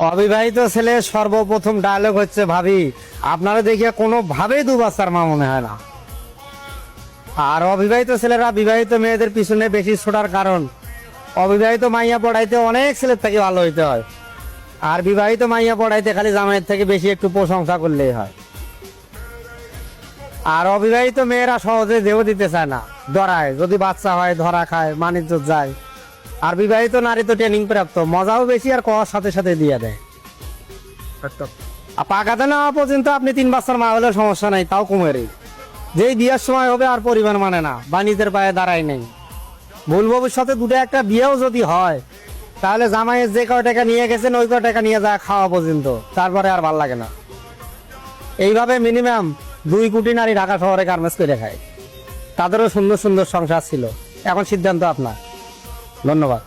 অবিবাহিত ছেলে সর্বপ্রথম ডায়লগ হচ্ছে, ভাবি আপনারা দেখিয়ে কোনোভাবেই দু বাচ্চার মা মনে হয় না। আর অবিবাহিত ছেলেরা বিবাহিত মেয়েদের পিছনে বেশি ছোটার কারণ, অবিবাহিত মাইয়া পড়াইতে অনেক ছেলের থেকে ভালো হইতে হয়, আর বিবাহিত মাইয়া পড়াইতে খালি জামাইয়ের থেকে বেশি একটু প্রশংসা করলেই হয়। আর অবিবাহিত মেয়েরা সহজে দেহ দিতে চায় না, ধরায়, যদি বাচ্চা হয় ধরা খায়, মানিজ্য যায়। আর বিবাহিত নারী তো ট্রেনিং প্রাপ্ত, মজাও বেশি আর কওয়ার সাথে সাথে দিয়ে দেয়। আর পাকাতে নেওয়া পর্যন্ত আপনি 3 বাচ্চার মা হলে সমস্যা নাই, তাও কুমেরই। যেই বিয়ের সময় হবে আর পরিবার মানে না, বা নিজের পায়ে দাঁড়ায় নেই। ভুল ভবিষ্যতে দুটো একটা বিয়েও যদি হয়, তাহলে জামাইয়ের যে কয় টাকা নিয়ে গেছেন ওই কয় টাকা নিয়ে যায় খাওয়া পর্যন্ত, তারপরে আর ভাল লাগে না। এইভাবে মিনিমাম 2 কোটি নারী ঢাকা শহরে গার্মেন্টস করে খায়। তাদেরও সুন্দর সুন্দর সংসার ছিল। এখন সিদ্ধান্ত আপনার। ধন্যবাদ।